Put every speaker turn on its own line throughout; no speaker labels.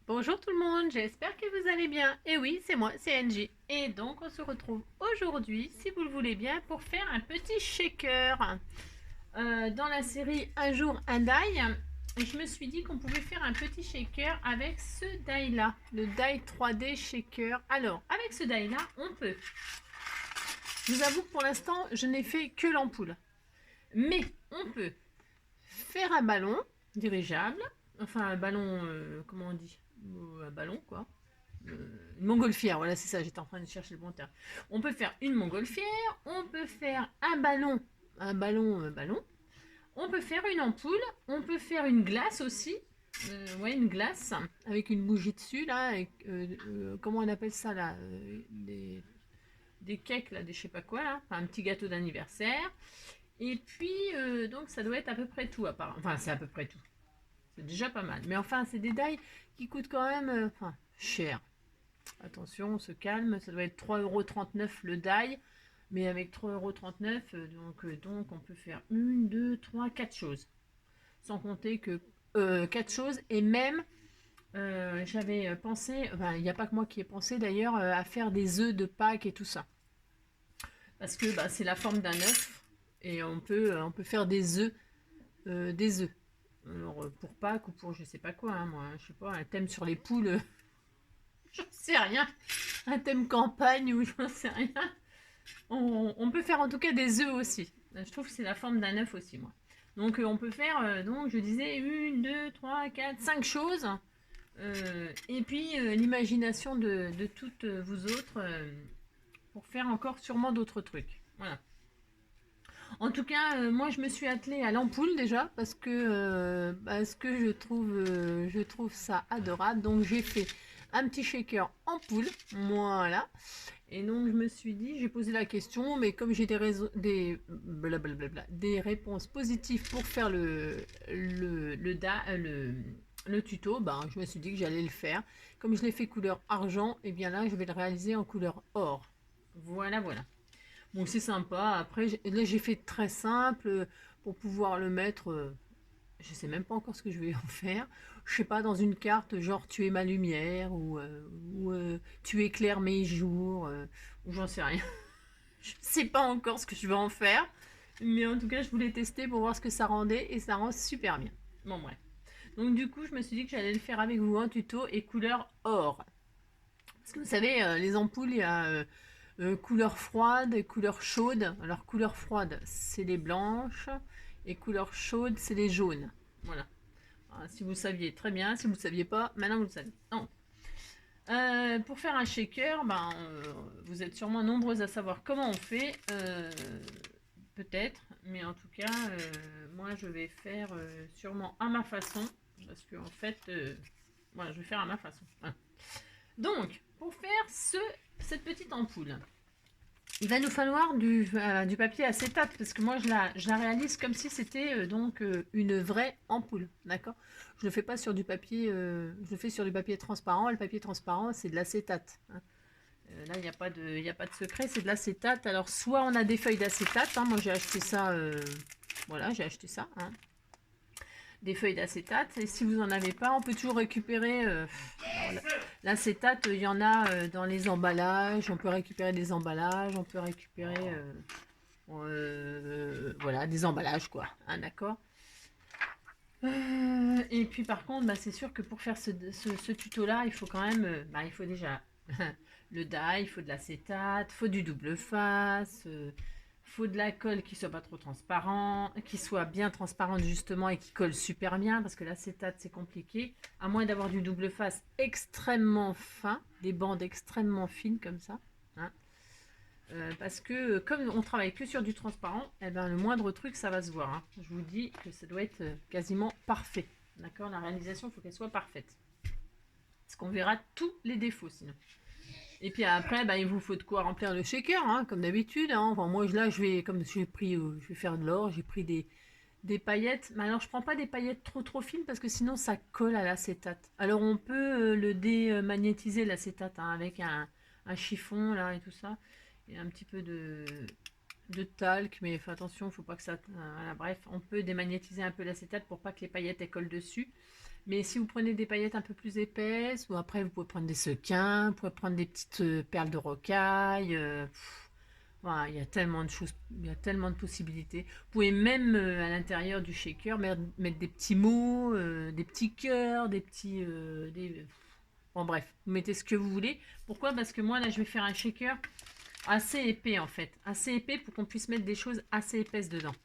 Bonjour tout le monde, j'espère que vous allez bien. Et oui, c'est moi, c'est Angie. Et donc on se retrouve aujourd'hui, si vous le voulez bien, pour faire un petit shaker. Dans la série Un jour, un die, je me suis dit qu'on pouvait faire un petit shaker avec ce die là, le die 3D shaker. Alors, avec ce die là, on peut. Je vous avoue que pour l'instant, je n'ai fait que l'ampoule. Mais on peut faire un ballon dirigeable, enfin un ballon, comment on dit, un ballon quoi, une montgolfière, voilà c'est ça, j'étais en train de chercher le bon terme. On peut faire une montgolfière, on peut faire un ballon, ballon, on peut faire une ampoule, on peut faire une glace aussi, ouais une glace, avec une bougie dessus là, avec, comment on appelle ça là, des cakes là, des je sais pas quoi là, enfin, un petit gâteau d'anniversaire. Et puis, donc ça doit être à peu près tout, apparemment. Enfin, c'est à peu près tout. C'est déjà pas mal. Mais enfin, c'est des die qui coûtent quand même enfin, cher. Attention, on se calme. Ça doit être 3,39 € le die. Mais avec 3,39 €, donc on peut faire une, deux, trois, quatre choses. Sans compter que 4 choses. Et même, j'avais pensé, enfin, il n'y a pas que moi qui ai pensé d'ailleurs, à faire des œufs de Pâques et tout ça. Parce que bah, c'est la forme d'un œuf. Et on peut faire des œufs. Des œufs. Alors, pour Pâques ou pour je sais pas quoi, hein, moi, je sais pas, un thème sur les poules, j'en sais rien. Un thème campagne ou j'en sais rien. On peut faire en tout cas des œufs aussi. Je trouve que c'est la forme d'un œuf aussi, moi. Donc, on peut faire, donc, je disais, une, deux, trois, quatre, cinq choses. Et puis, l'imagination de toutes vous autres pour faire encore sûrement d'autres trucs. Voilà. En tout cas, moi je me suis attelée à l'ampoule déjà parce que je trouve ça adorable. Donc j'ai fait un petit shaker ampoule, voilà. Et donc je me suis dit, j'ai posé la question, mais comme j'ai des réponses positives pour faire le tuto, ben, je me suis dit que j'allais le faire. Comme je l'ai fait couleur argent, et bien là je vais le réaliser en couleur or. Voilà, voilà. Bon, c'est sympa. Après, là, j'ai fait très simple pour pouvoir le mettre. Je sais même pas encore ce que je vais en faire. Je sais pas, dans une carte, genre tu es ma lumière ou tu éclaires mes jours, ou j'en sais rien. Je sais pas encore ce que je vais en faire. Mais en tout cas, je voulais tester pour voir ce que ça rendait et ça rend super bien. Bon, bref. Donc, du coup, je me suis dit que j'allais le faire avec vous en tuto et couleur or. Parce que vous savez, les ampoules, il y a couleur froide et couleur chaude. Alors, couleur froide, c'est les blanches. Et couleur chaude, c'est les jaunes. Voilà. Si vous saviez, très bien. Si vous ne le saviez pas, maintenant vous le savez. Non. Pour faire un shaker, ben, vous êtes sûrement nombreux à savoir comment on fait. Peut-être. Mais en tout cas, moi, je vais faire sûrement à ma façon. Parce que, en fait, voilà, je vais faire à ma façon. Voilà. Donc, pour faire cette petite ampoule, il va nous falloir du papier acétate parce que moi je la réalise comme si c'était une vraie ampoule, d'accord. Je le fais pas sur du papier, je le fais sur du papier transparent. Le papier transparent c'est de l'acétate, hein. Là il y a pas de secret, c'est de l'acétate. Alors soit on a des feuilles d'acétate, hein, moi j'ai acheté ça, voilà j'ai acheté ça, hein, des feuilles d'acétate. Et si vous n'en avez pas, on peut toujours récupérer l'acétate. Il y en a dans les emballages. On peut récupérer des emballages. On peut récupérer voilà, des emballages, quoi. Hein, d'accord. Et puis par contre, bah, c'est sûr que pour faire ce tuto-là, il faut quand même, bah, il faut déjà le dye, il faut de l'acétate, il faut du double face, faut de la colle qui soit pas trop transparent, qui soit bien transparente justement et qui colle super bien, parce que l'acétate c'est compliqué, à moins d'avoir du double face extrêmement fin, des bandes extrêmement fines comme ça, hein. Parce que comme on travaille que sur du transparent, eh ben, le moindre truc ça va se voir, hein. Je vous dis que ça doit être quasiment parfait, d'accord. La réalisation, il faut qu'elle soit parfaite, parce qu'on verra tous les défauts sinon. Et puis après, bah, il vous faut de quoi remplir le shaker, hein, comme d'habitude, hein. Enfin, moi, là, comme je vais faire de l'or, j'ai pris des paillettes. Mais alors, je prends pas des paillettes trop fines parce que sinon, ça colle à l'acétate. Alors, on peut le démagnétiser, l'acétate, hein, avec un chiffon, là, et tout ça. Et un petit peu de talc, mais fais attention, faut pas que ça... voilà, bref, on peut démagnétiser un peu l'acétate pour pas que les paillettes elles collent dessus. Mais si vous prenez des paillettes un peu plus épaisses, ou après vous pouvez prendre des sequins, vous pouvez prendre des petites perles de rocaille. Voilà, il y a tellement de choses, il y a tellement de possibilités. Vous pouvez même à l'intérieur du shaker mettre des petits mots, des petits cœurs, des petits... Bon bref, vous mettez ce que vous voulez. Pourquoi? Parce que moi là je vais faire un shaker assez épais en fait. Assez épais pour qu'on puisse mettre des choses assez épaisses dedans.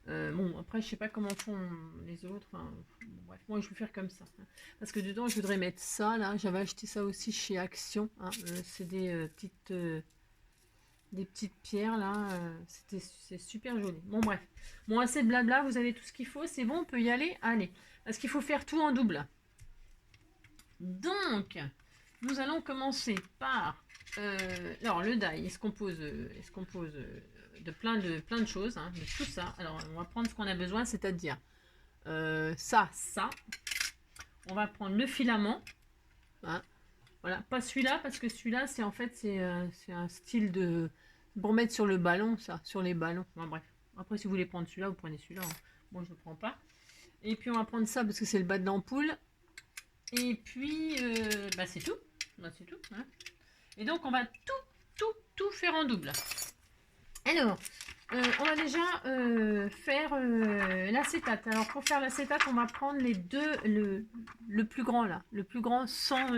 Bon, après, je sais pas comment font les autres. Enfin, bon, bref, moi, je vais faire comme ça. Hein. Parce que dedans, je voudrais mettre ça, là. J'avais acheté ça aussi chez Action. Hein. C'est des petites pierres, là. C'est super joli. Bon, bref. Bon, assez de blabla. Vous avez tout ce qu'il faut. C'est bon, on peut y aller. Allez. Parce qu'il faut faire tout en double. Donc, nous allons commencer par... alors, le die, il se compose de plein de choses, hein, de tout ça. Alors, on va prendre ce qu'on a besoin, c'est-à-dire ça. On va prendre le filament. Hein, voilà, pas celui-là, parce que celui-là, c'est en fait, c'est un style de... Pour mettre sur le ballon, ça, sur les ballons. Enfin, bref. Après, si vous voulez prendre celui-là, vous prenez celui-là. Hein. Moi, je ne le prends pas. Et puis, on va prendre ça, parce que c'est le bas de l'ampoule. Et puis, bah, c'est tout. Bah, c'est tout. Hein. Et donc, on va tout faire en double. Alors, on va déjà faire l'acétate. Alors, pour faire l'acétate, on va prendre les deux, le plus grand là. Le plus grand sans...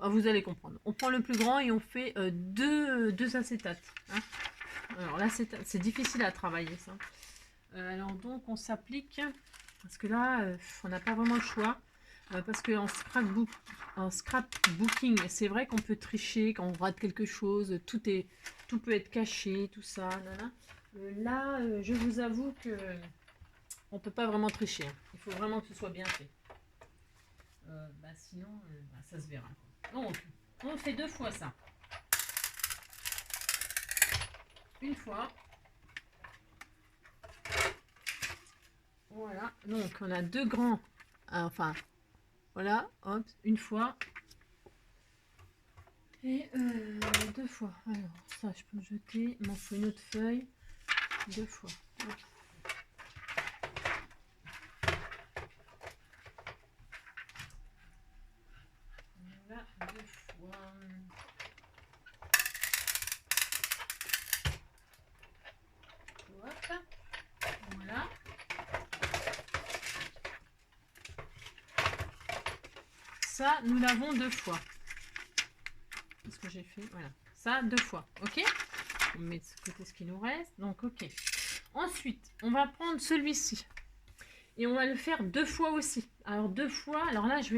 vous allez comprendre. On prend le plus grand et on fait deux acétates. Hein. Alors, l'acétate, c'est difficile à travailler ça. Alors, donc, on s'applique... Parce que là, on n'a pas vraiment le choix. Parce qu'en scrapbooking, c'est vrai qu'on peut tricher quand on rate quelque chose. Tout peut être caché, tout ça. Là, je vous avoue que on peut pas vraiment tricher. Hein. Il faut vraiment que ce soit bien fait. Sinon, ça se verra. Donc, on fait 2 fois ça. Une fois. Voilà. Donc, on a 2 grands. Enfin, voilà. Hop, une fois. Et 2 fois. Alors, ça, je peux le jeter. Il m'en faut une autre feuille. 2 fois. Hop. Voilà, 2 fois. Hop. Voilà. Ça, nous l'avons 2 fois. Qu'est-ce que j'ai fait? Voilà. Ça, 2 fois. Ok? On met de ce côté ce qui nous reste. Donc, ok. Ensuite, on va prendre celui-ci. Et on va le faire 2 fois aussi. Alors, 2 fois. Alors là, je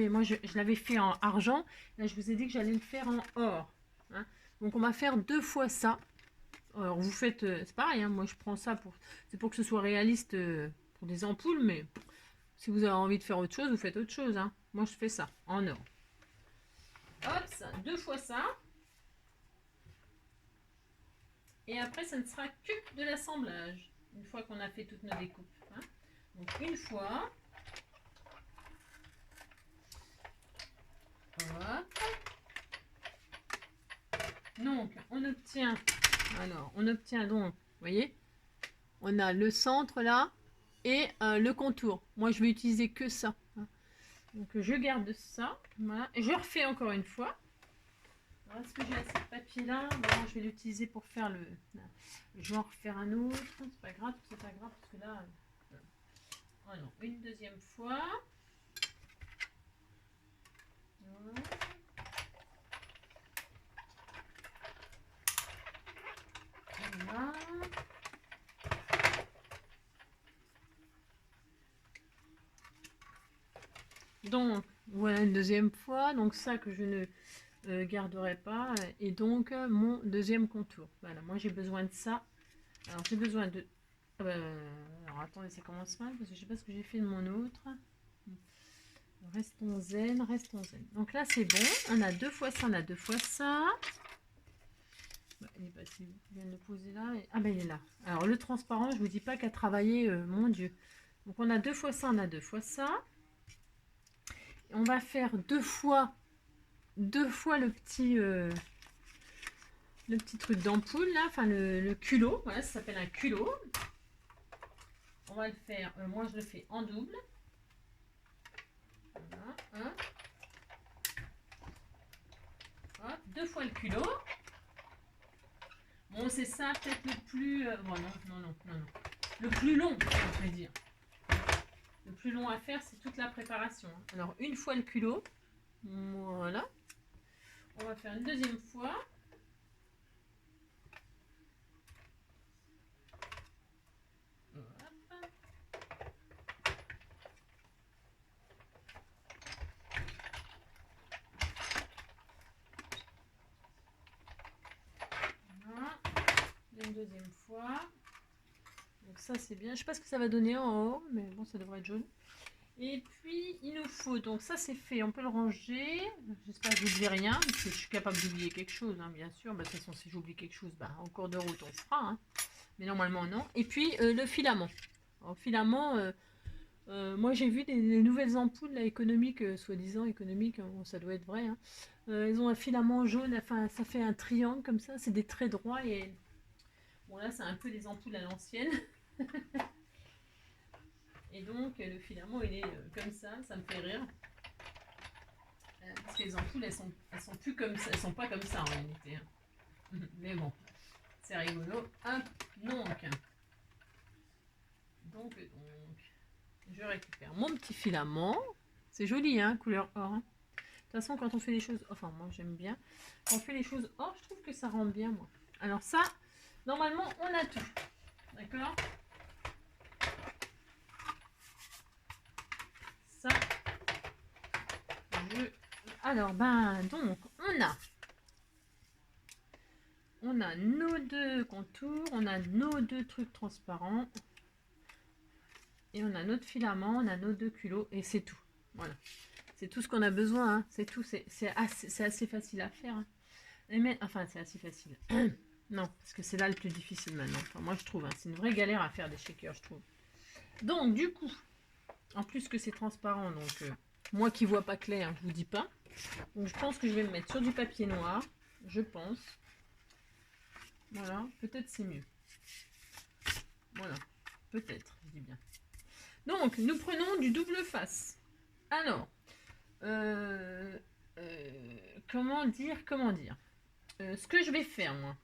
l'avais fait en argent. Là, je vous ai dit que j'allais le faire en or. Hein. Donc, on va faire 2 fois ça. Alors, vous faites... c'est pareil, hein, moi, je prends ça pour... C'est pour que ce soit réaliste pour des ampoules. Mais si vous avez envie de faire autre chose, vous faites autre chose. Hein. Moi, je fais ça en or. Hop, ça, 2 fois ça. Et après, ça ne sera que de l'assemblage. Une fois qu'on a fait toutes nos découpes. Hein. Donc, une fois. Hop. Donc, on obtient... Alors, on obtient donc, vous voyez, on a le centre là et le contour. Moi, je vais utiliser que ça. Hein. Donc, je garde ça. Voilà. Et je refais encore une fois. Alors, est-ce que j'ai assez de papier là? Bon, je vais l'utiliser pour faire le... Je vais en refaire un autre. C'est pas grave, parce que là... Oh non, une deuxième fois. Voilà. Voilà. Donc, voilà une deuxième fois. Donc, ça que je ne garderai pas. Et donc, mon deuxième contour. Voilà, moi j'ai besoin de ça. Alors, j'ai besoin de... alors, attendez, ça commence mal parce que je sais pas ce que j'ai fait de mon autre. Restons zen, restons zen. Donc là, c'est bon. On a 2 fois ça, on a 2 fois ça. Il est passé, il vient de le poser là. Et... Ah ben il est là. Alors le transparent, je vous dis pas qu'à travailler, mon Dieu. Donc on a 2 fois ça, on a 2 fois ça. Et on va faire 2 fois le petit truc d'ampoule là, enfin le culot. Voilà, ça s'appelle un culot. On va le faire, moi je le fais en double. Voilà, hop. Hop, 2 fois le culot. Bon, c'est ça peut-être le plus... bon, non. Le plus long, je vais dire. Le plus long à faire, c'est toute la préparation. Alors, une fois le culot. Voilà. On va faire une deuxième fois. Voilà. Une deuxième fois. Donc ça, c'est bien. Je sais pas ce que ça va donner en haut, mais bon, ça devrait être jaune. Et puis, il nous faut, donc ça c'est fait, on peut le ranger. J'espère que j'oublie rien, parce que je suis capable d'oublier quelque chose, hein, bien sûr. Bah, de toute façon, si j'oublie quelque chose, bah, en cours de route, on fera. Hein. Mais normalement, non. Et puis, le filament. Alors, filament, moi j'ai vu des nouvelles ampoules là, économiques, soi-disant économiques, bon, ça doit être vrai. Hein. Ils ont un filament jaune, enfin, ça fait un triangle comme ça, c'est des traits droits. Et bon, là, c'est un peu des ampoules à l'ancienne. Et donc le filament il est comme ça me fait rire. Parce que les ampoules elles sont plus comme ça, elles sont pas comme ça en réalité. Hein. Mais bon, c'est rigolo. Hop, donc, je récupère mon petit filament. C'est joli hein, couleur or. Hein. De toute façon quand on fait les choses, enfin moi j'aime bien. Quand on fait les choses or, je trouve que ça rend bien moi. Alors ça, normalement on a tout. D'accord ? Ça, alors, donc, on a nos 2 contours, on a nos 2 trucs transparents, et on a notre filament, on a nos 2 culots, et c'est tout. Voilà. C'est tout ce qu'on a besoin, hein. C'est tout. C'est assez facile à faire. Hein. Enfin, c'est assez facile. Non, parce que c'est là le plus difficile maintenant. Enfin, moi, je trouve. Hein. C'est une vraie galère à faire des shakers, je trouve. Donc, du coup, en plus que c'est transparent, donc moi qui vois pas clair, je vous dis pas. Donc je pense que je vais me mettre sur du papier noir, je pense. Voilà, peut-être c'est mieux. Voilà, peut-être, je dis bien. Donc nous prenons du double face. Alors, comment dire ce que je vais faire moi.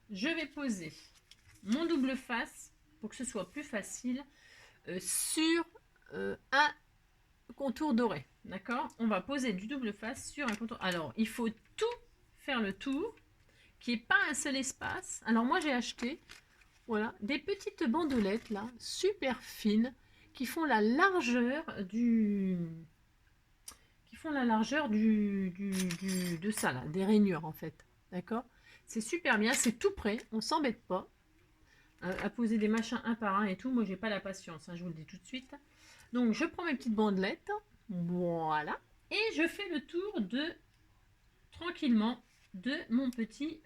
Je vais poser mon double face pour que ce soit plus facile sur un contour doré. D'accord ? On va poser du double face sur un contour. Alors, il faut tout faire le tour, qu'il n'y ait pas un seul espace. Alors, moi, j'ai acheté voilà, des petites bandelettes, là, super fines, qui font la largeur de ça, là, des rainures, en fait. D'accord ? C'est super bien, c'est tout prêt, on s'embête pas à poser des machins un par un et tout. Moi, j'ai pas la patience, hein, je vous le dis tout de suite. Donc, je prends mes petites bandelettes. Voilà. Et je fais le tour tranquillement de mon petit...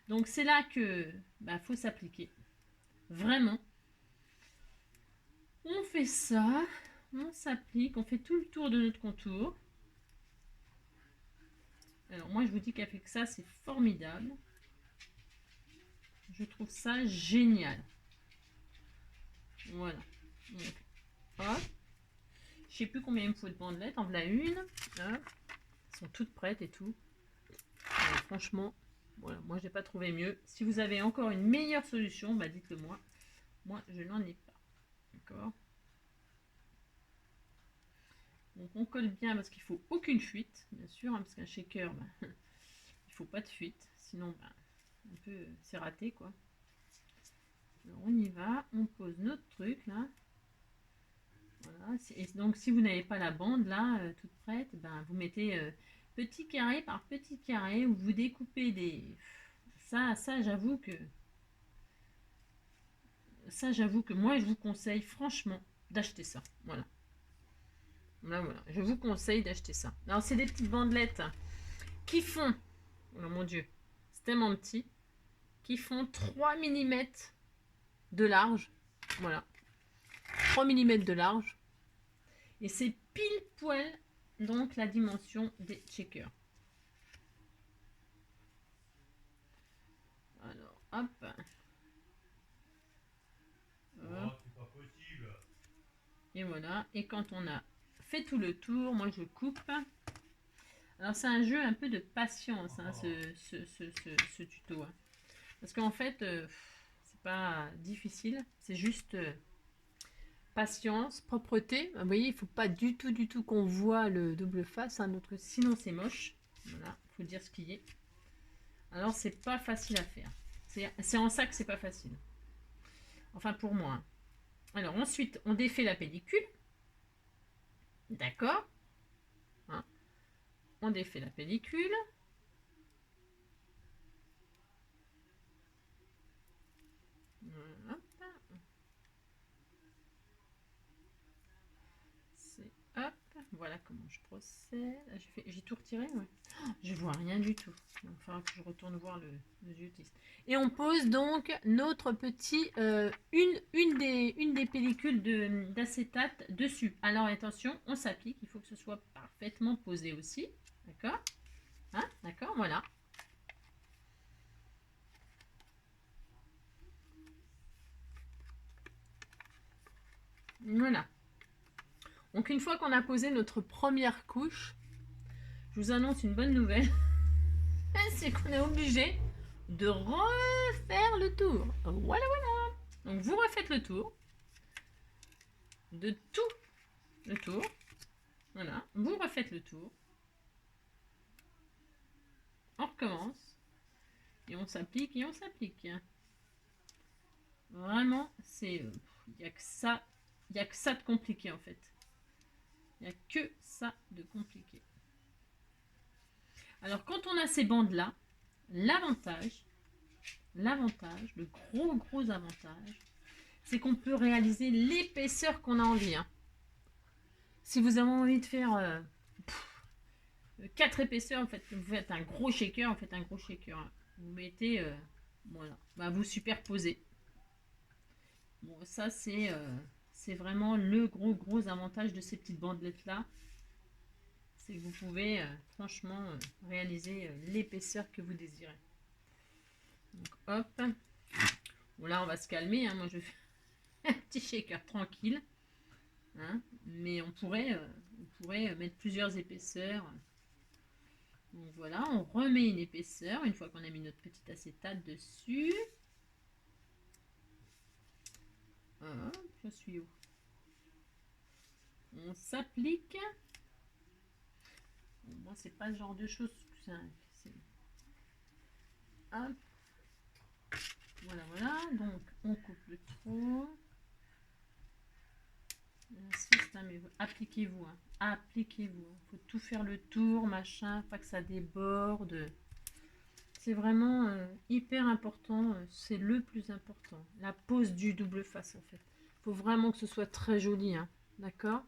donc, c'est là que faut s'appliquer. Vraiment. On fait ça. On s'applique. On fait tout le tour de notre contour. Alors, moi, je vous dis qu'avec ça, c'est formidable. Je trouve ça génial. Voilà. Donc, hop. Je sais plus combien il me faut de bandelettes. En voilà une. Hop. Elles sont toutes prêtes et tout. Alors, franchement, voilà, moi, je n'ai pas trouvé mieux. Si vous avez encore une meilleure solution, dites-le moi. Moi, je n'en ai pas. D'accord ? Donc, on colle bien parce qu'il ne faut aucune fuite, bien sûr, hein, parce qu'un shaker, il ne faut pas de fuite. Sinon, c'est raté, quoi. Alors, on y va. On pose notre truc, là. Voilà. Et donc, si vous n'avez pas la bande, là, toute prête, vous mettez petit carré par petit carré, ou vous découpez des... Ça, j'avoue que... moi, je vous conseille, franchement, d'acheter ça. Voilà. Voilà. Je vous conseille d'acheter ça. Alors, c'est des petites bandelettes qui font... Oh mon Dieu, c'est tellement petit. Qui font 3 mm de large. Voilà. 3 mm de large. Et c'est pile poil, donc, la dimension des shakers. Alors, Hop.
Oh, c'est pas possible.
Et voilà. Et quand on a fait tout le tour, moi je coupe. Alors c'est un jeu un peu de patience, hein, ce tuto. Hein. Parce qu'en fait, c'est pas difficile. C'est juste patience, propreté. Vous voyez, il faut pas du tout qu'on voit le double face, hein, sinon c'est moche. Voilà, faut dire ce qui est. Alors c'est pas facile à faire. C'est en ça que c'est pas facile. Enfin pour moi. Hein. Alors ensuite, on défait la pellicule. D'accord. Hein. On défait la pellicule. Hop. C'est hop. Voilà comment je procède. J'ai tout retiré, ouais. Oh, je vois rien du tout. Il va falloir que je retourne voir le ziotiste. Et on pose donc notre petit une des pellicules d'acétate dessus. Alors attention, on s'applique. Il faut que ce soit parfaitement posé aussi. D'accord. Hein, d'accord, voilà. Voilà. Donc une fois qu'on a posé notre première couche, je vous annonce une bonne nouvelle. C'est qu'on est obligé de refaire le tour. Voilà, voilà. Donc vous refaites le tour. De tout le tour. Voilà. Vous refaites le tour. On recommence. Et on s'applique et on s'applique. Vraiment, c'est... Il n'y a que ça. Il n'y a que ça de compliqué en fait. Il n'y a que ça de compliqué. Alors quand on a ces bandes-là, l'avantage, le gros avantage, c'est qu'on peut réaliser l'épaisseur qu'on a envie. Hein. Si vous avez envie de faire 4 épaisseurs, en fait, vous faites un gros shaker, Hein. Vous mettez, voilà, bah, vous superposez. Bon, ça c'est vraiment le gros avantage de ces petites bandelettes là. C'est que vous pouvez franchement réaliser l'épaisseur que vous désirez. Donc hop. Bon là on va se calmer, hein. Moi je fais un petit shaker tranquille. Hein. Mais on pourrait mettre plusieurs épaisseurs. Donc voilà, on remet une épaisseur une fois qu'on a mis notre petit acétate dessus. Hop, je suis où? On s'applique. Bon, moi, c'est pas ce genre de choses. Hop. Voilà. Donc, on coupe le trou. Insiste, hein, mais appliquez-vous. Hein. Appliquez-vous. Il faut tout faire le tour, machin, pas que ça déborde. C'est vraiment hyper important. C'est le plus important. La pose du double face, en fait. Il faut vraiment que ce soit très joli. Hein. D'accord.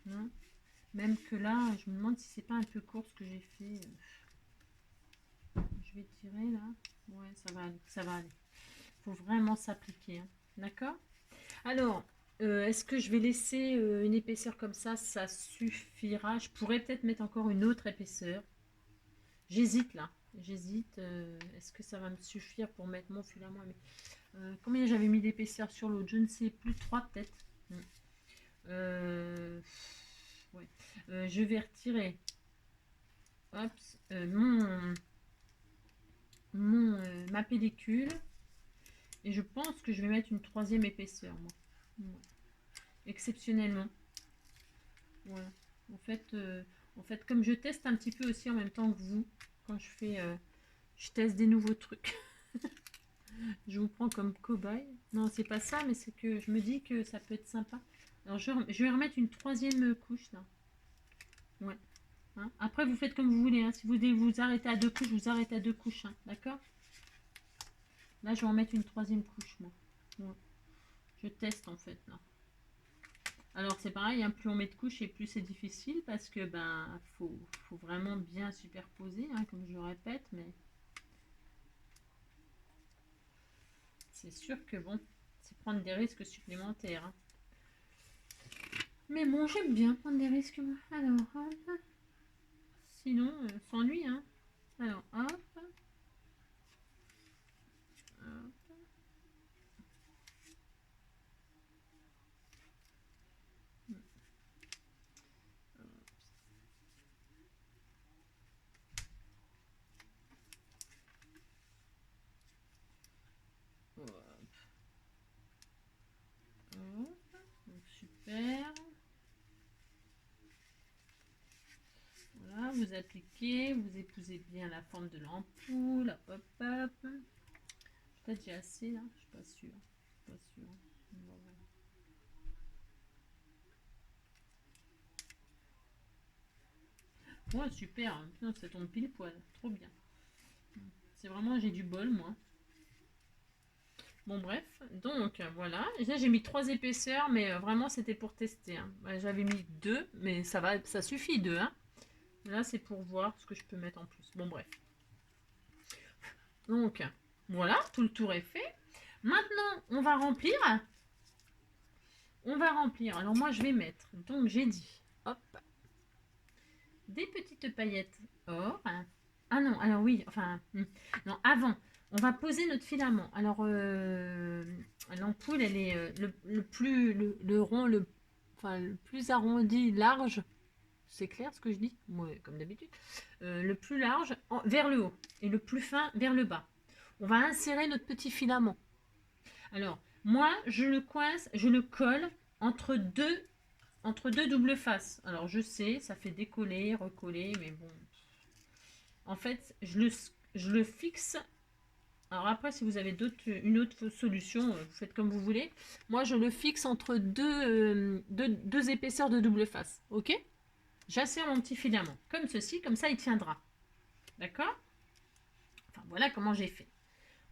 Hein. Même que là, je me demande si c'est pas un peu court ce que j'ai fait. Je vais tirer là. Ouais, ça va aller. Faut vraiment s'appliquer. Hein. D'accord. Alors, est-ce que je vais laisser une épaisseur comme ça suffira. Je pourrais peut-être mettre encore une autre épaisseur. J'hésite là. J'hésite. Est-ce que ça va me suffire pour mettre mon filament? Combien j'avais mis d'épaisseur sur l'autre? Je ne sais plus. 3 peut-être. Ouais. Je vais retirer hop, ma pellicule et je pense que je vais mettre une 3e épaisseur moi. Ouais. Exceptionnellement. Voilà. En fait, comme je teste un petit peu aussi en même temps que vous, quand je teste des nouveaux trucs. Je vous prends comme cobaye. Non, c'est pas ça, mais c'est que je me dis que ça peut être sympa. Alors je vais remettre une 3e couche là. Ouais. Hein. Après, vous faites comme vous voulez. Hein. Si vous voulez vous arrêter à 2 couches, vous arrêtez à 2 couches. Hein. D'accord. Là, je vais en mettre une 3e couche. Moi. Ouais. Je teste en fait. Là. Alors, c'est pareil. Hein, plus on met de couches et plus c'est difficile parce que faut vraiment bien superposer, hein, comme je le répète. Mais c'est sûr que bon, c'est prendre des risques supplémentaires. Hein. Mais bon, j'aime bien prendre des risques. Moi. Alors, hop. Sinon, s'ennuie. Hein. Alors, hop. super. Voilà, vous appliquez, vous épousez bien la forme de l'ampoule, hop hop hop. Peut-être j'ai assez là, je suis pas sûre. Pas sûre. Ouais, super, hein. Putain, ça tombe pile poil, trop bien. C'est vraiment, j'ai du bol moi. Bon bref, donc voilà. Là j'ai mis 3 épaisseurs, mais vraiment c'était pour tester. Hein. J'avais mis 2, mais ça va, ça suffit 2. Hein. Là c'est pour voir ce que je peux mettre en plus. Bon bref. Donc voilà, tout le tour est fait. Maintenant on va remplir. On va remplir. Alors moi je vais mettre, donc j'ai dit, hop, des petites paillettes or. Ah non, alors oui, enfin, non, avant, on va poser notre filament. Alors, l'ampoule, elle est le plus, le rond, enfin, le plus arrondi, large, c'est clair ce que je dis? Ouais, comme d'habitude. Le plus large vers le haut et le plus fin vers le bas. On va insérer notre petit filament. Alors, moi, je le coince, je le colle entre deux doubles faces. Alors, je sais, ça fait décoller, recoller, mais bon. En fait, je le fixe. Alors après, si vous avez une autre solution, vous faites comme vous voulez. Moi, je le fixe entre deux épaisseurs de double face. Ok? J'insère mon petit filament. Comme ceci, comme ça, il tiendra. D'accord? Enfin, voilà comment j'ai fait.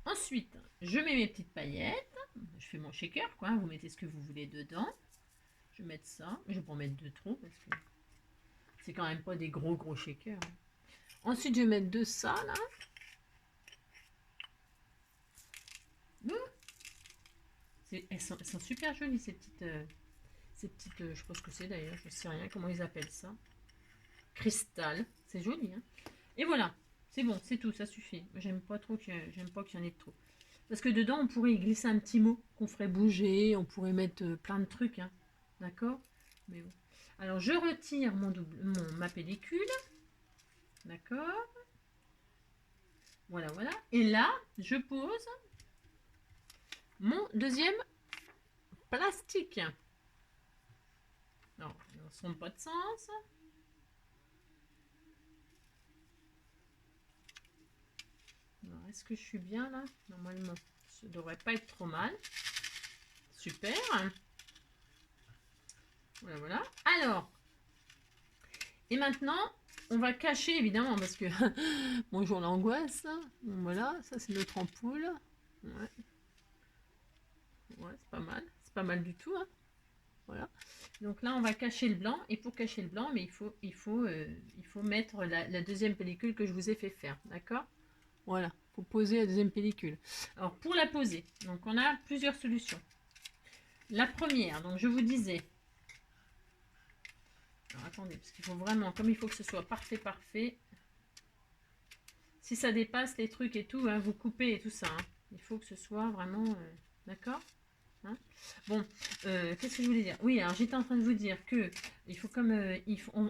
Ensuite, je mets mes petites paillettes. Je fais mon shaker, quoi. Vous mettez ce que vous voulez dedans. Je vais mettre ça. Je vais pas en mettre de trop parce que c'est quand même pas des gros shakers. Ensuite, je vais mettre de ça, là. Elles sont super jolies, ces petites, je sais pas ce que c'est d'ailleurs, je sais rien comment ils appellent ça. Cristal, c'est joli. Hein. Et voilà, c'est bon, c'est tout, ça suffit. J'aime pas qu'il y en ait trop. Parce que dedans, on pourrait y glisser un petit mot qu'on ferait bouger, on pourrait mettre plein de trucs. Hein. D'accord? Mais bon. Alors, je retire ma pellicule. D'accord? Voilà, voilà. Et là, je pose mon deuxième plastique. Non, ils ne sont pas de sens. Est-ce que je suis bien là? Normalement, ça ne devrait pas être trop mal. Super. Voilà, voilà. Alors, et maintenant, on va cacher évidemment parce que bonjour l'angoisse. Voilà, ça c'est notre ampoule. Ouais, ouais c'est pas mal. C'est pas mal du tout. Hein. Voilà. Donc là, on va cacher le blanc. Et pour cacher le blanc, mais il faut mettre la deuxième pellicule que je vous ai fait faire. D'accord? Voilà, faut poser la deuxième pellicule. Alors pour la poser, donc on a plusieurs solutions. La première, donc je vous disais. Alors attendez, parce qu'il faut vraiment, comme il faut que ce soit parfait. Si ça dépasse les trucs et tout, hein, vous coupez et tout ça. Hein. Il faut que ce soit vraiment, d'accord. Hein, bon, qu'est-ce que je voulais dire? Oui, alors j'étais en train de vous dire que il faut comme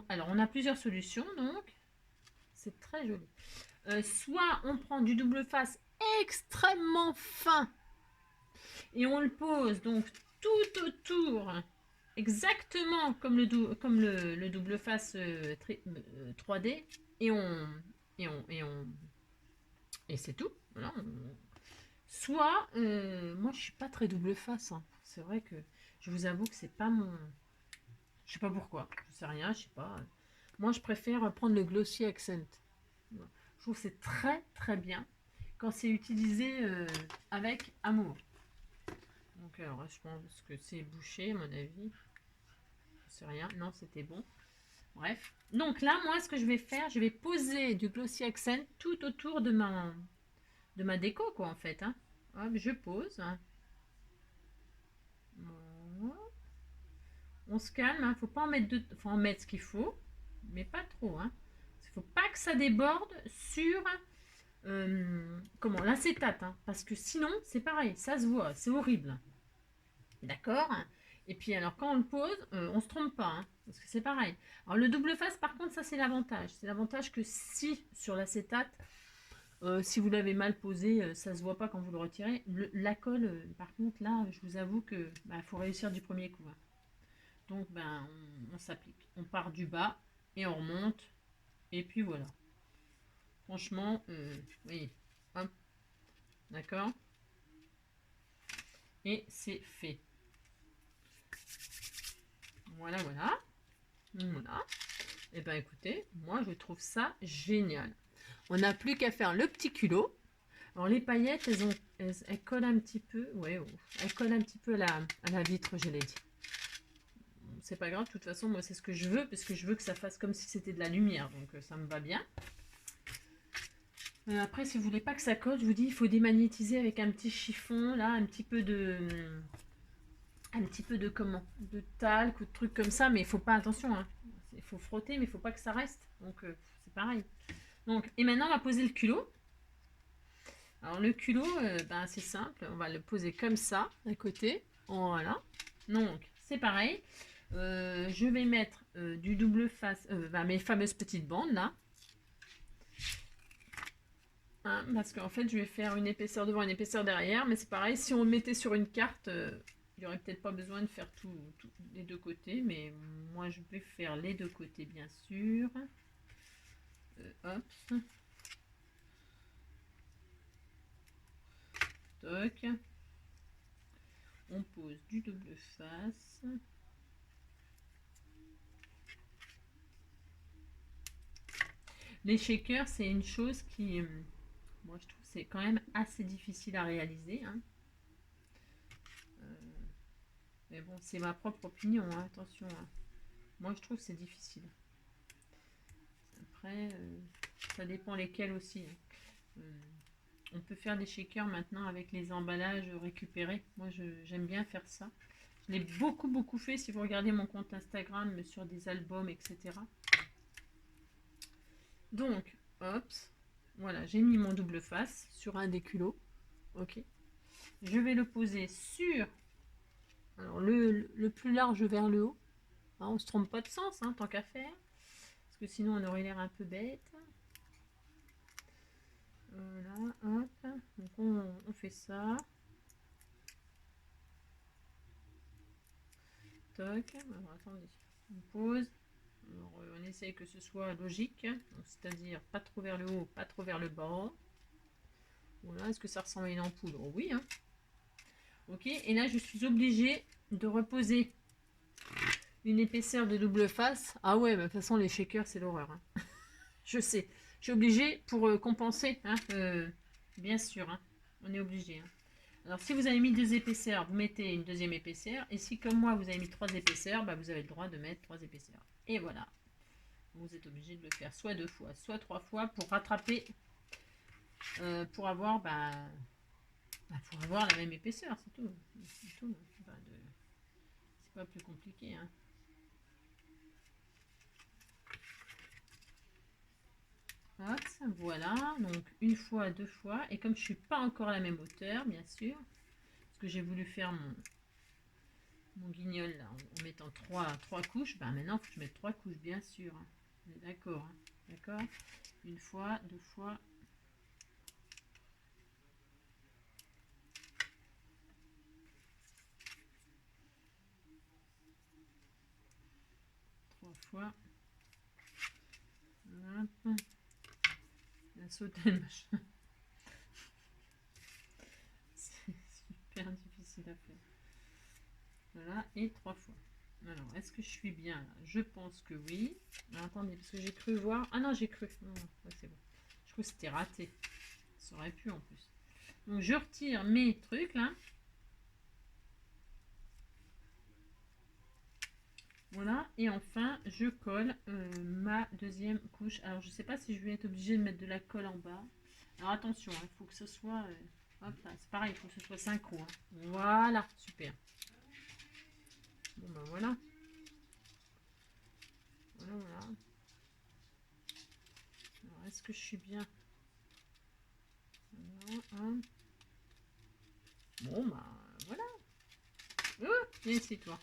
alors on a plusieurs solutions donc c'est très joli. Soit on prend du double face extrêmement fin et on le pose donc tout autour, exactement comme le double face 3D et et c'est tout. Voilà, soit, moi je suis pas très double face. Hein. C'est vrai que je vous avoue que c'est pas mon. Je sais pas pourquoi. Je sais rien, je sais pas. Moi je préfère prendre le Glossy Accent. Je trouve que c'est très bien quand c'est utilisé avec amour. Donc alors je pense que c'est bouché à mon avis. Je sais rien. Non, c'était bon. Bref. Donc là, moi ce que je vais faire, je vais poser du Glossy Accent tout autour de ma déco quoi en fait. Hein. Hop, je pose. On se calme, hein. Faut pas en mettre faut en mettre ce qu'il faut, mais pas trop. Hein. Il faut pas que ça déborde sur l'acétate, hein, parce que sinon c'est pareil, ça se voit, c'est horrible. D'accord. Et puis alors quand on le pose, on se trompe pas, hein, parce que c'est pareil. Alors le double face, par contre, ça c'est l'avantage. C'est l'avantage que si sur l'acétate, si vous l'avez mal posé, ça se voit pas quand vous le retirez. La colle, par contre, là, je vous avoue que faut réussir du premier coup. Hein. Donc, ben, on s'applique. On part du bas et on remonte. Et puis voilà. Franchement, oui. Hop. D'accord. Et c'est fait. Voilà, voilà. Voilà. Et ben écoutez, moi je trouve ça génial. On n'a plus qu'à faire le petit culot. Alors les paillettes, elles collent un petit peu. Ouais, elles collent un petit peu à la vitre, je l'ai dit. C'est pas grave, de toute façon, moi c'est ce que je veux, parce que je veux que ça fasse comme si c'était de la lumière. Donc ça me va bien. Après, si vous voulez pas que ça colle, je vous dis, il faut démagnétiser avec un petit chiffon, là, un petit peu de comment, de talc ou de trucs comme ça, mais il faut pas, attention, hein, il faut frotter, mais il faut pas que ça reste. Donc c'est pareil. Donc, et maintenant on va poser le culot. Alors le culot, ben, c'est simple, on va le poser comme ça, à côté. Voilà. Donc c'est pareil. Je vais mettre du double face, ben, mes fameuses petites bandes là. Hein, parce qu'en fait je vais faire une épaisseur devant, une épaisseur derrière, mais c'est pareil, si on le mettait sur une carte, il n'y aurait peut-être pas besoin de faire tout les deux côtés, mais moi je vais faire les deux côtés bien sûr. Hop. Toc. On pose du double face. Les shakers, c'est une chose qui, moi je trouve, c'est quand même assez difficile à réaliser. Hein. Mais bon, c'est ma propre opinion, hein, attention. Hein. Moi je trouve que c'est difficile. Après, ça dépend lesquels aussi. Hein. On peut faire des shakers maintenant avec les emballages récupérés. Moi j'aime bien faire ça. Je l'ai beaucoup fait si vous regardez mon compte Instagram sur des albums, etc. Donc, hop, voilà, j'ai mis mon double face sur un des culots. Ok. Je vais le poser sur alors, le plus large vers le haut. Hein, on ne se trompe pas de sens, hein, tant qu'à faire. Parce que sinon, on aurait l'air un peu bête. Voilà, hop. Donc, on fait ça. Toc. Alors, attendez. On pose. Alors, on essaye que ce soit logique. C'est-à-dire pas trop vers le haut, pas trop vers le bas. Voilà, est-ce que ça ressemble à une ampoule? Oh, oui, hein. Ok, et là, je suis obligée de reposer une épaisseur de double face. Ah ouais, de toute façon, les shakers, c'est l'horreur. Hein. Je sais. Je suis obligée pour compenser. Hein, bien sûr, hein, on est obligé. Hein. Alors, si vous avez mis 2 épaisseurs, vous mettez une deuxième épaisseur. Et si, comme moi, vous avez mis 3 épaisseurs, bah, vous avez le droit de mettre 3 épaisseurs. Et voilà. Vous êtes obligé de le faire soit 2 fois, soit 3 fois pour rattraper, pour avoir, pour avoir la même épaisseur, c'est tout. C'est tout. C'est pas plus compliqué. Hein. Hop, voilà, donc une fois, 2 fois. Et comme je suis pas encore à la même hauteur, bien sûr, parce que j'ai voulu faire mon guignol là, en mettant 3 couches, ben maintenant il faut que je mette 3 couches, bien sûr. Hein. On est d'accord, hein. D'accord. Une fois, 2 fois. 3 fois. Hop. La sauter le machin. C'est super difficile à faire. Voilà, et 3 fois. Alors, est-ce que je suis bien là? Je pense que oui. Alors, attendez, parce que j'ai cru voir. Ah non, j'ai cru. Non, ouais, c'est bon. Je crois que c'était raté. Ça aurait pu en plus. Donc, je retire mes trucs là. Voilà, et enfin, je colle ma deuxième couche. Alors, je sais pas si je vais être obligée de mettre de la colle en bas. Alors, attention, il faut que ce soit... hop là, c'est pareil, il faut que ce soit synchro. Hein. Voilà, super. Bon, ben voilà. Voilà. Alors, est-ce que je suis bien? Voilà, hein. Bon, ben voilà. Viens ici, toi.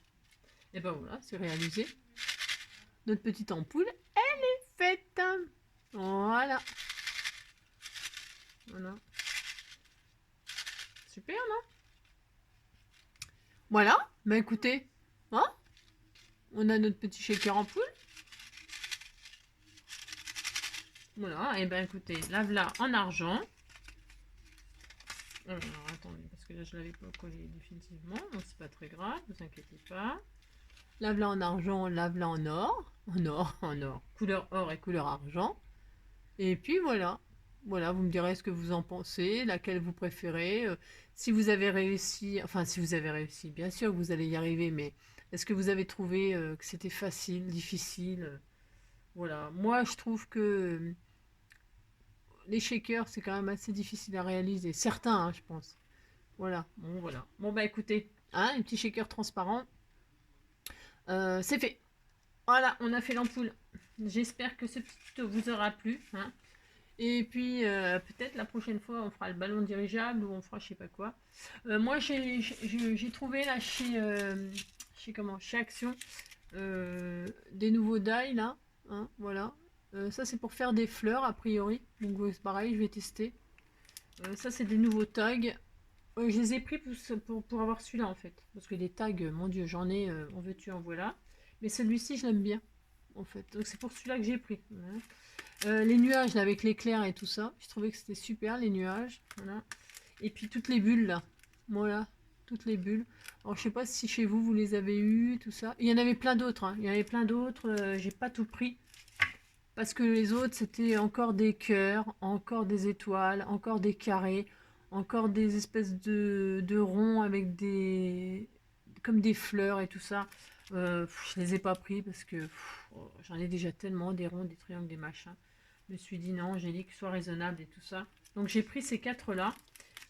Et ben voilà, c'est réalisé. Notre petite ampoule, elle est faite. Voilà. Voilà. Super, non? Voilà. Ben écoutez, hein? On a notre petit shaker ampoule. Voilà, et ben écoutez, la voilà en argent. Alors attendez, parce que là je l'avais pas collé définitivement, donc c'est pas très grave, ne vous inquiétez pas. La voilà en argent, la voilà en or. En or. Couleur or et couleur argent. Et puis voilà. Voilà, vous me direz ce que vous en pensez, laquelle vous préférez. Si vous avez réussi, enfin si vous avez réussi, bien sûr que vous allez y arriver, mais est-ce que vous avez trouvé que c'était facile, difficile? Voilà, moi je trouve que les shakers c'est quand même assez difficile à réaliser. Certains, hein, je pense. Voilà, bon voilà. Bon bah écoutez, hein, un petit shaker transparent, c'est fait. Voilà, on a fait l'ampoule. J'espère que ce petit tuto vous aura plu, hein. Et puis peut-être la prochaine fois on fera le ballon dirigeable ou on fera je sais pas quoi. Moi j'ai trouvé là chez Action des nouveaux die là, hein, voilà. Ça c'est pour faire des fleurs a priori, donc c'est pareil, je vais tester. Ça c'est des nouveaux tags. Je les ai pris pour avoir celui-là en fait, parce que des tags, mon dieu, j'en ai, en veux-tu en voilà. Mais celui-ci je l'aime bien en fait, donc c'est pour celui-là que j'ai pris. Voilà. Les nuages là, avec l'éclair et tout ça, je trouvais que c'était super les nuages, voilà. Et puis toutes les bulles là, voilà, toutes les bulles. Alors je sais pas si chez vous vous les avez eues, tout ça. Il y en avait plein d'autres, hein. Il y en avait plein d'autres, j'ai pas tout pris. Parce que les autres c'était encore des cœurs, encore des étoiles, encore des carrés, encore des espèces de ronds avec des... comme des fleurs et tout ça. Je les ai pas pris parce que j'en ai déjà tellement, des ronds, des triangles, des machins. Je me suis dit non, Angélique, sois raisonnable et tout ça. Donc j'ai pris ces quatre-là.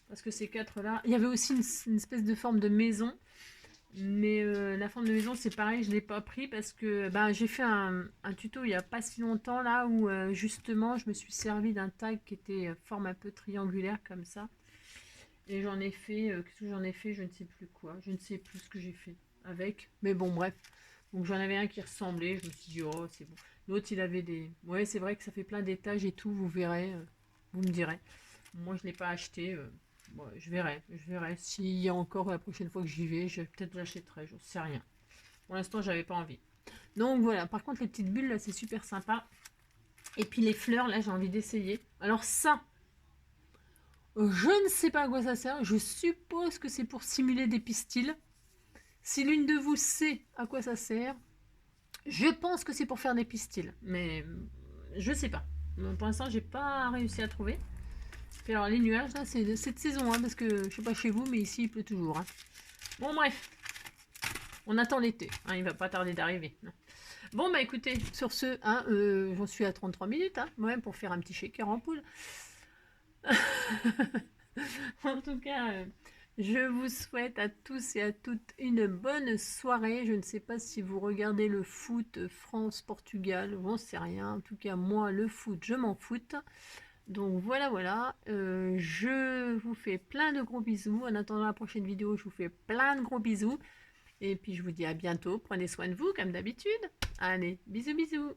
Parce que ces quatre-là... Il y avait aussi une espèce de forme de maison. Mais la forme de maison, c'est pareil, je ne l'ai pas pris parce que j'ai fait un tuto il n'y a pas si longtemps là où justement je me suis servi d'un tag qui était forme un peu triangulaire comme ça. Et j'en ai fait, qu'est-ce que j'en ai fait? Je ne sais plus quoi. Je ne sais plus ce que j'ai fait avec. Mais bon, bref. Donc j'en avais un qui ressemblait. Je me suis dit, oh, c'est bon. L'autre, il avait des... Ouais, c'est vrai que ça fait plein d'étages et tout. Vous verrez. Vous me direz. Moi, je ne l'ai pas acheté. Bon, je verrai. Je verrai. S'il y a encore la prochaine fois que j'y vais, peut-être j'achèterai. Je ne sais rien. Pour l'instant, j'avais pas envie. Donc voilà. Par contre, les petites bulles, là, c'est super sympa. Et puis les fleurs, là, j'ai envie d'essayer. Alors ça... Je ne sais pas à quoi ça sert. Je suppose que c'est pour simuler des pistils. Si l'une de vous sait à quoi ça sert, je pense que c'est pour faire des pistils. Mais je sais pas. Pour l'instant, j'ai pas réussi à trouver. Puis alors les nuages, là, c'est de cette saison. Hein, parce que je sais pas chez vous, mais ici, il pleut toujours. Hein. Bon, bref. On attend l'été. Hein, il va pas tarder d'arriver. Bon, bah écoutez, sur ce, hein, j'en suis à 33 minutes. Hein, ouais, pour faire un petit shaker en poule. En tout cas, je vous souhaite à tous et à toutes une bonne soirée. Je ne sais pas si vous regardez le foot France-Portugal, j'en sais rien. En tout cas, moi, le foot, je m'en foute. Donc voilà, voilà. Je vous fais plein de gros bisous. En attendant la prochaine vidéo, je vous fais plein de gros bisous. Et puis je vous dis à bientôt. Prenez soin de vous, comme d'habitude. Allez, bisous, bisous.